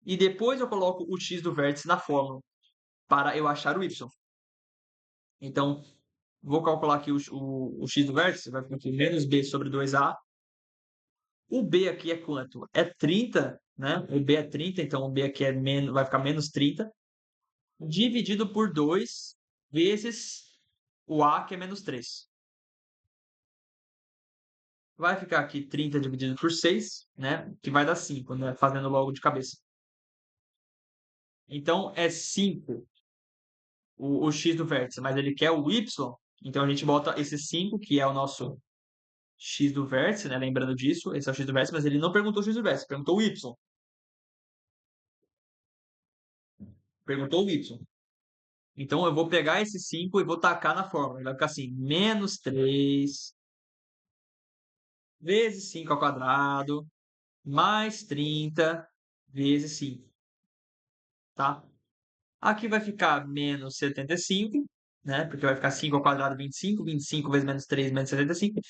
e depois eu coloco o x do vértice na fórmula para eu achar o y. Então, vou calcular aqui o x do vértice, vai ficar aqui menos b sobre 2a. O b aqui é quanto? É 30, né? O b é 30, então o b aqui é menos, vai ficar menos 30, dividido por 2 vezes o a, que é menos 3. Vai ficar aqui 30 dividido por 6, né? Que vai dar 5, né? Fazendo logo de cabeça. Então, é 5 o x do vértice, mas ele quer o y. Então, a gente bota esse 5, que é o nosso x do vértice, né? Lembrando disso, esse é o x do vértice, mas ele não perguntou o x do vértice, perguntou o y. Perguntou o y. Então, eu vou pegar esse 5 e vou tacar na fórmula. Vai ficar assim, menos 3 vezes 5 ao quadrado, mais 30 vezes 5, tá? Aqui vai ficar menos 75, né? Porque vai ficar 5 ao quadrado, 25. 25 vezes menos 3, menos 75.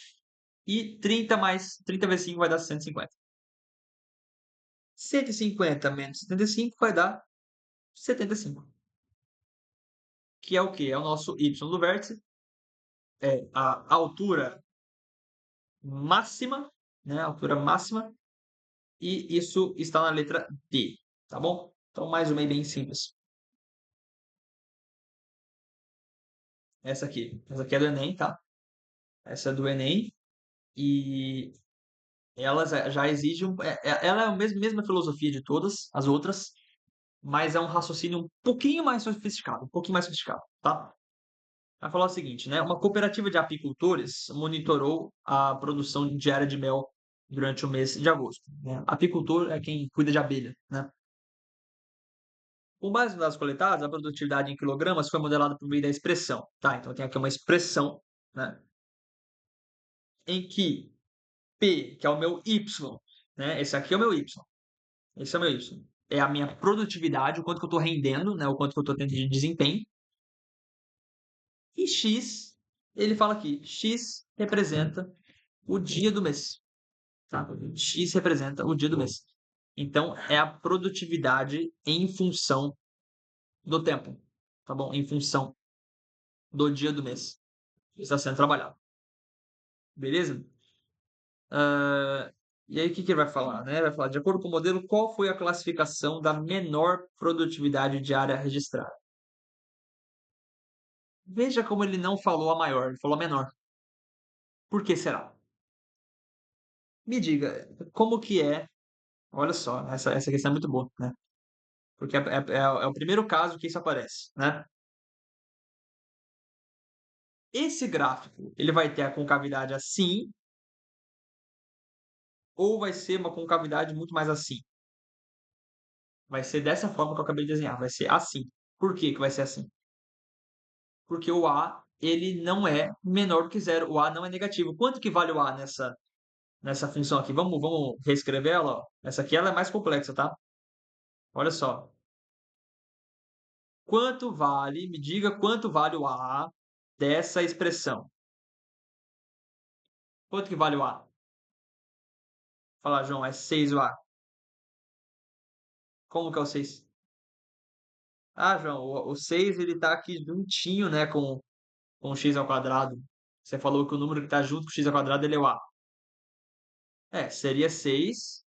E 30 mais 30 vezes 5 vai dar 150. 150 menos 75 vai dar 75. Que é o quê? É o nosso y do vértice. É a altura máxima, né? A altura máxima. E isso está na letra D, tá bom? Então, mais uma aí bem simples. Essa aqui é do Enem, tá? Essa é do Enem. E ela já exige ela é a mesma filosofia de todas as outras, mas é um raciocínio um pouquinho mais sofisticado, um pouquinho mais sofisticado, tá? Vai falar o seguinte, né? Uma cooperativa de apicultores monitorou a produção diária de mel durante o mês de agosto, né? Apicultor é quem cuida de abelha, né? Com base nos dados coletados, a produtividade em quilogramas foi modelada por meio da expressão, tá? Então tem aqui uma expressão, né? Em que P, que é o meu Y, né? Esse aqui é o meu Y. Esse é o meu Y. É a minha produtividade, o quanto que eu estou rendendo, né? O quanto que eu estou tendo de desempenho. E X, ele fala aqui, X representa o dia do mês. Tá? X representa o dia do mês. Então, é a produtividade em função do tempo. Tá bom? Em função do dia do mês que está sendo trabalhado. Beleza? E aí, o que que ele vai falar, né? Vai falar, de acordo com o modelo, qual foi a classificação da menor produtividade diária registrada? Veja como ele não falou a maior, ele falou a menor. Por que será? Me diga, como que é? Olha só, essa questão é muito boa, né? Porque é o primeiro caso que isso aparece, né? Esse gráfico, ele vai ter a concavidade assim, ou vai ser uma concavidade muito mais assim? Vai ser dessa forma que eu acabei de desenhar, vai ser assim. Por que que vai ser assim? Porque o A, ele não é menor do que zero, o A não é negativo. Quanto que vale o A nessa função aqui? Vamos reescrever ela, ó. Essa aqui ela é mais complexa, tá? Olha só. Quanto vale, me diga quanto vale o A dessa expressão. Quanto que vale o A? Fala, João, é 6 o A. Como que é o 6? Ah, João, o 6 ele tá aqui juntinho, né, com o x ao quadrado. Você falou que o número que está junto com o x ao quadrado ele é o A. Seria 6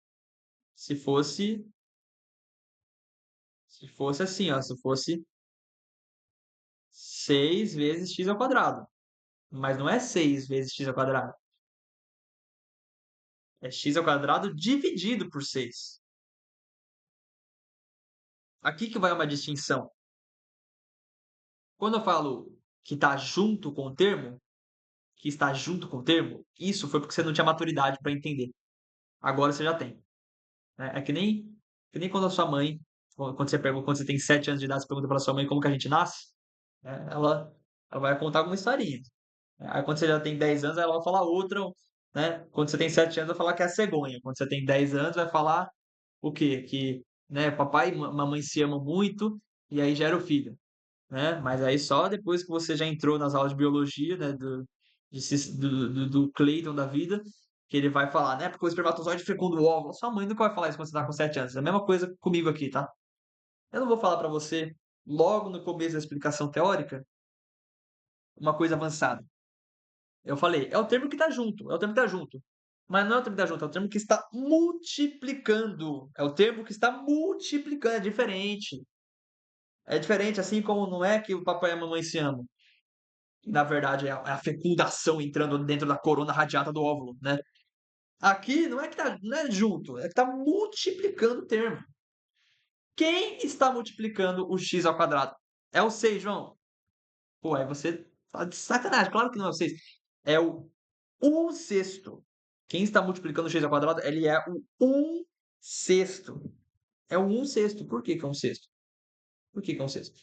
se fosse assim, ó, se fosse 6 vezes x ao quadrado. Mas não é 6 vezes x ao quadrado. É x ao quadrado dividido por 6. Aqui que vai uma distinção. Quando eu falo que está junto com o termo, que está junto com o termo, isso foi porque você não tinha maturidade para entender. Agora você já tem. Né? É que nem quando a sua mãe, quando você tem 7 anos de idade, você pergunta para sua mãe como que a gente nasce, né? Ela vai contar alguma historinha. Aí quando você já tem 10 anos, ela vai falar outra, né? Quando você tem 7 anos, vai falar que é a cegonha. Quando você tem 10 anos, vai falar o quê? Que, né, papai e mamãe se amam muito e aí gera o filho, né? Mas aí só depois que você já entrou nas aulas de biologia, né, do Clayton da vida, que ele vai falar, né? Porque o espermatozoide fecunda o óvulo. Sua mãe nunca vai falar isso quando você tá com 7 anos. É a mesma coisa comigo aqui, tá? Eu não vou falar para você logo no começo da explicação teórica uma coisa avançada. Eu falei, é o termo que está junto, é o termo que está junto. Mas não é o termo que está junto, é o termo que está multiplicando. É o termo que está multiplicando, é diferente. É diferente, assim como não é que o papai e a mamãe se amam. Na verdade, é a fecundação entrando dentro da corona radiata do óvulo, né? Aqui não é que tá, não é junto, é que está multiplicando o termo. Quem está multiplicando o x ao quadrado? É o 6, João. Pô, aí você tá de sacanagem. Claro que não é o 6. É o 1 sexto. Quem está multiplicando o x ao quadrado, ele é o 1 sexto. É o 1 sexto. Por que que é um sexto? Por que que é um sexto?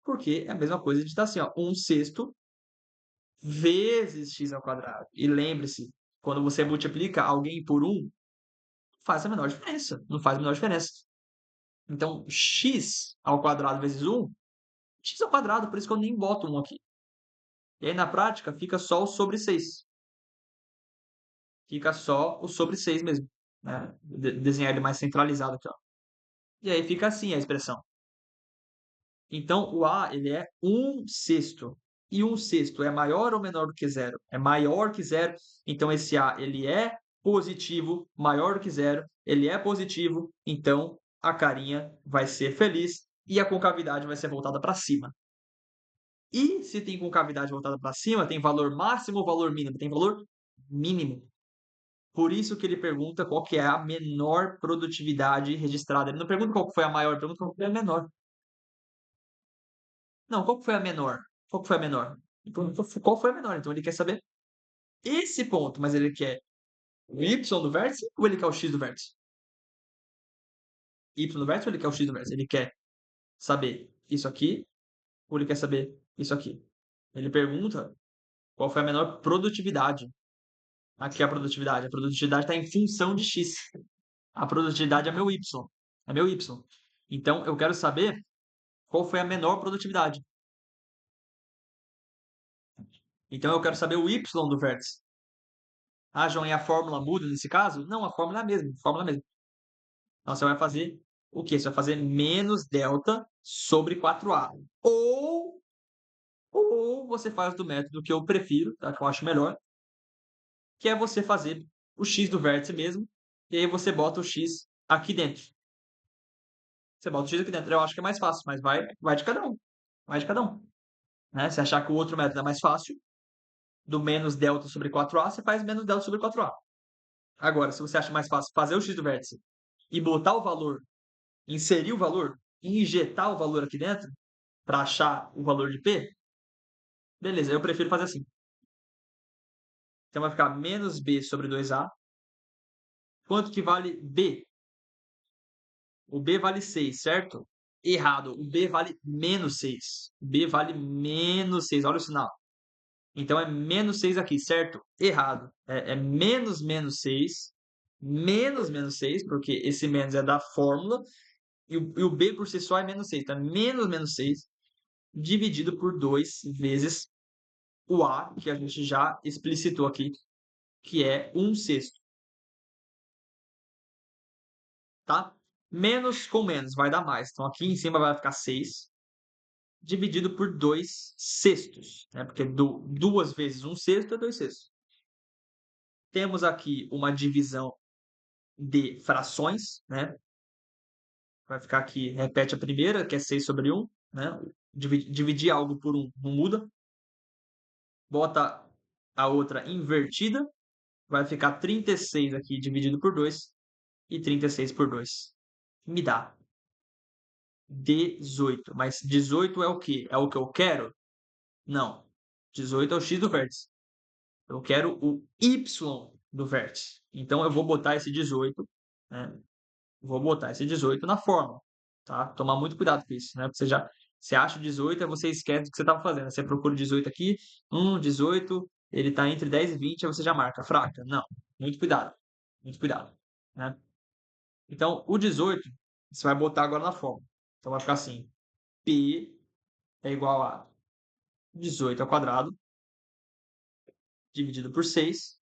Porque é a mesma coisa de estar assim, ó, 1 sexto vezes x ao quadrado. E lembre-se, quando você multiplica alguém por 1, faz a menor diferença. Não faz a menor diferença. Então, x ao quadrado vezes 1, x ao quadrado, por isso que eu nem boto 1 aqui. E aí, na prática, fica só o sobre 6. Fica só o sobre 6 mesmo. Né? Desenhar ele mais centralizado aqui, ó. E aí fica assim a expressão. Então, o A, ele é 1 sexto. E 1 sexto é maior ou menor do que zero? É maior que zero. Então, esse A, ele é positivo, maior do que zero. Ele é positivo. Então, a carinha vai ser feliz e a concavidade vai ser voltada para cima. E se tem concavidade voltada para cima, tem valor máximo ou valor mínimo? Tem valor mínimo. Por isso que ele pergunta qual que é a menor produtividade registrada. Ele não pergunta qual que foi a maior, ele pergunta qual que foi a menor. Não, qual que foi a menor? Qual que foi a menor? Então, qual foi a menor? Então ele quer saber esse ponto, mas ele quer o y do vértice ou ele quer o x do vértice? Y do vértice ou ele quer o x do vértice? Ele quer saber isso aqui ou ele quer saber isso aqui? Ele pergunta qual foi a menor produtividade. Aqui é a produtividade. A produtividade está em função de x. A produtividade é meu y. É meu y. Então, eu quero saber qual foi a menor produtividade. Então, eu quero saber o y do vértice. Ah, João, e a fórmula muda nesse caso? Não, a fórmula é a mesma. Fórmula é a mesma. Então, você vai fazer o quê? Você vai fazer menos delta sobre 4A. Ou você faz do método que eu prefiro, tá? Que eu acho melhor, que é você fazer o x do vértice mesmo, e aí você bota o x aqui dentro. Você bota o x aqui dentro. Eu acho que é mais fácil, mas vai de cada um. Vai de cada um. Né? Se achar que o outro método é mais fácil, do menos delta sobre 4A, você faz menos delta sobre 4A. Agora, se você acha mais fácil fazer o x do vértice e botar o valor, inserir o valor, injetar o valor aqui dentro, para achar o valor de P, beleza, eu prefiro fazer assim. Então vai ficar menos B sobre 2A. Quanto que vale B? O B vale 6, certo? Errado. O B vale menos 6. B vale menos 6. Olha o sinal. Então é menos 6 aqui, certo? Errado. É menos menos 6. Menos menos 6, porque esse menos é da fórmula. E o B por si só é menos 6. Então é menos menos 6. dividido por 2 vezes o A, que a gente já explicitou aqui, que é 1/6, tá? Menos com menos vai dar mais. Então, aqui em cima vai ficar 6, dividido por 2/6, né? Porque 2 vezes 1/6 é 2/6. Temos aqui uma divisão de frações, né? Vai ficar aqui, repete a primeira, que é 6/1, né? Dividir algo por 1 não muda. Bota a outra invertida, vai ficar 36 aqui dividido por 2 e 36 por 2. Me dá 18. Mas 18 é o quê? É o que eu quero? Não. 18 é o x do vértice. Eu quero o y do vértice. Então eu vou botar esse 18, né? Vou botar esse 18 na fórmula, tá? Tomar muito cuidado com isso, né? Porque você acha o 18, aí você esquece do que você estava fazendo. Você procura o 18 aqui, 18, ele está entre 10 e 20, aí você já marca fraca. Não, muito cuidado, né? Então, o 18, você vai botar agora na fórmula. Então vai ficar assim, π é igual a 18 ao quadrado, dividido por 6,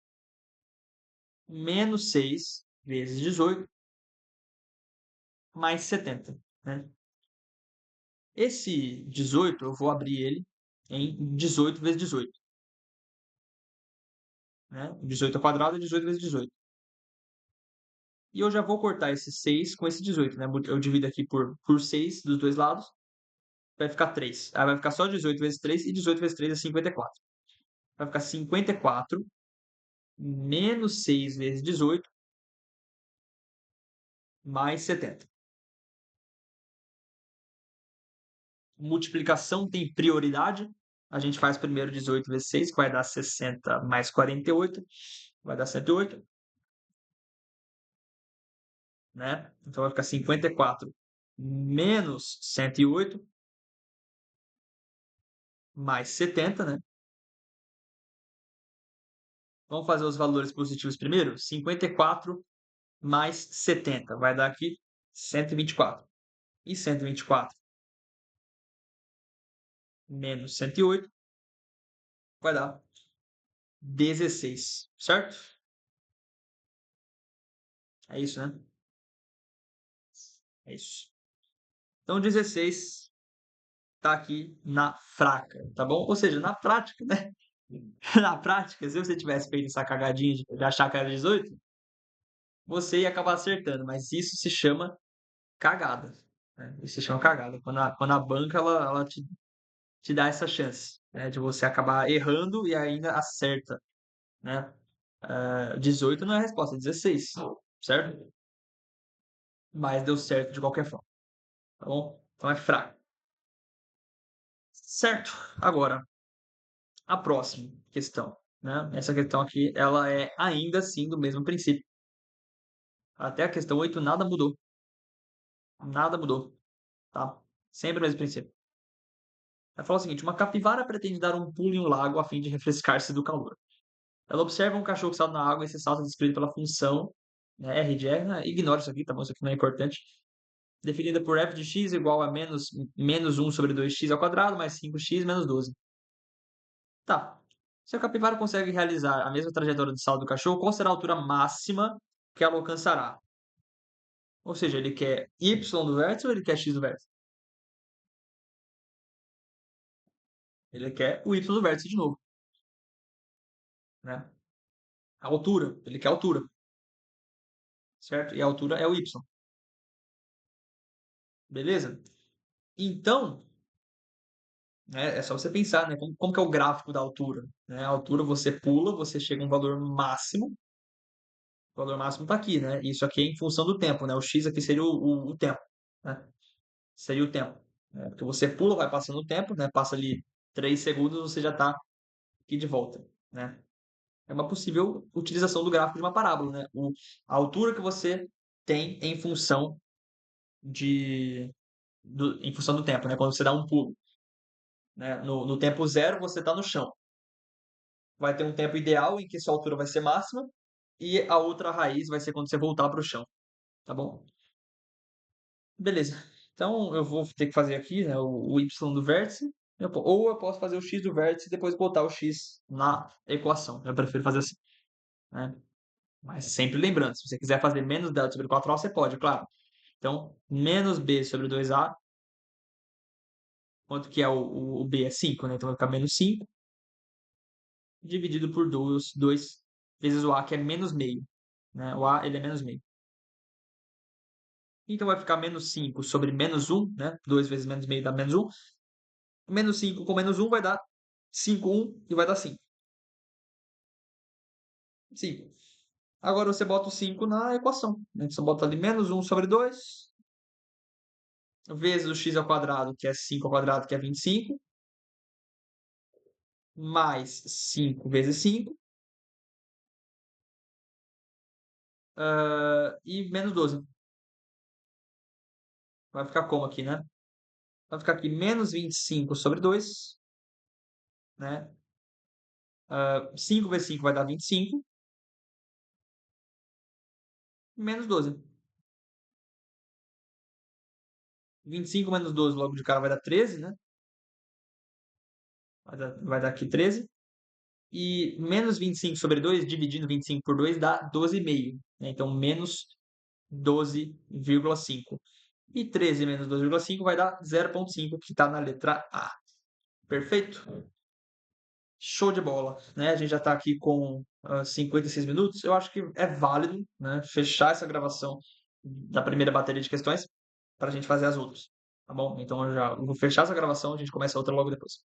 menos 6 vezes 18, mais 70, né? Esse 18, eu vou abrir ele em 18 vezes 18, né? 18 ao quadrado é 18 vezes 18. E eu já vou cortar esse 6 com esse 18, né? Eu divido aqui por 6 dos dois lados, vai ficar 3. Aí vai ficar só 18 vezes 3, e 18 vezes 3 é 54. Vai ficar 54 menos 6 vezes 18, mais 70. Multiplicação tem prioridade. A gente faz primeiro 18 vezes 6, que vai dar 60 mais 48, vai dar 108, né? Então vai ficar 54 menos 108, mais 70, né? Vamos fazer os valores positivos primeiro? 54 mais 70 vai dar aqui 124. E 124 menos 108 vai dar 16, certo? É isso, né? É isso. Então, 16 está aqui na fraca, tá bom? Ou seja, na prática, né? Na prática, se você tivesse feito essa cagadinha de achar que era 18, você ia acabar acertando, mas isso se chama cagada, né? Isso se chama cagada. Quando a banca ela te dá essa chance, né? De você acabar errando e ainda acerta, né? 18 não é a resposta, é 16, certo? Mas deu certo de qualquer forma, tá bom? Então é fraco. Certo. Agora, a próxima questão, né? Essa questão aqui, ela é ainda assim do mesmo princípio. Até a questão 8 nada mudou. Nada mudou, tá? Sempre o mesmo princípio. Ela fala o seguinte: uma capivara pretende dar um pulo em um lago a fim de refrescar-se do calor. Ela observa um cachorro que salta na água e esse salto é descrito pela função, né, R de R, né? Ignora isso aqui, tá bom? Isso aqui não é importante. Definida por f de x igual a menos 1 sobre 2x ao quadrado mais 5x menos 12. Tá. Se a capivara consegue realizar a mesma trajetória de salto do cachorro, qual será a altura máxima que ela alcançará? Ou seja, ele quer y do vértice ou ele quer x do vértice? Ele quer o y do vértice de novo, né? A altura, ele quer a altura, certo? E a altura é o y, beleza? Então, né, é só você pensar, né? Como que é o gráfico da altura? Né? A altura você pula, você chega a um valor máximo, o valor máximo está aqui, né? Isso aqui é em função do tempo, né? O x aqui seria o tempo, né? Seria o tempo, né? Porque você pula, vai passando o tempo, né? Passa ali 3 segundos, você já está aqui de volta, né? É uma possível utilização do gráfico de uma parábola, né? A altura que você tem em função em função do tempo, né? Quando você dá um pulo, né? No tempo zero, você está no chão. Vai ter um tempo ideal em que sua altura vai ser máxima e a outra raiz vai ser quando você voltar para o chão, tá bom? Beleza. Então eu vou ter que fazer aqui, né, o y do vértice. Ou eu posso fazer o x do vértice e depois botar o x na equação. Eu prefiro fazer assim, né? Mas sempre lembrando, se você quiser fazer menos delta sobre 4a, você pode, claro. Então, menos b sobre 2a, quanto que é o b? É 5, né? Então vai ficar menos 5, dividido por 2 vezes o a, que é menos meio. Né? O a, ele é menos meio. Então vai ficar menos 5 sobre menos 1, né? 2 vezes menos meio dá menos 1. Menos 5 com menos 1 vai dar 5, 1 e vai dar 5. 5. Agora você bota o 5 na equação, né? Você bota ali menos 1 sobre 2, vezes o x ao quadrado, que é 5 ao quadrado, que é 25, mais 5 vezes 5, e menos 12. Vai ficar como aqui, né? Vai ficar aqui menos 25 sobre 2, né? 5 vezes 5 vai dar 25, menos 12. 25 menos 12 logo de cara vai dar 13, né? Vai dar aqui 13. E menos 25 sobre 2, dividindo 25 por 2, dá 12,5. Né? Então, menos 12,5. E 13 menos 12,5 vai dar 0,5, que está na letra A. Perfeito? Show de bola. Né? A gente já está aqui com 56 minutos. Eu acho que é válido, né, fechar essa gravação da primeira bateria de questões para a gente fazer as outras. Tá bom? Então eu vou fechar essa gravação, a gente começa a outra logo depois.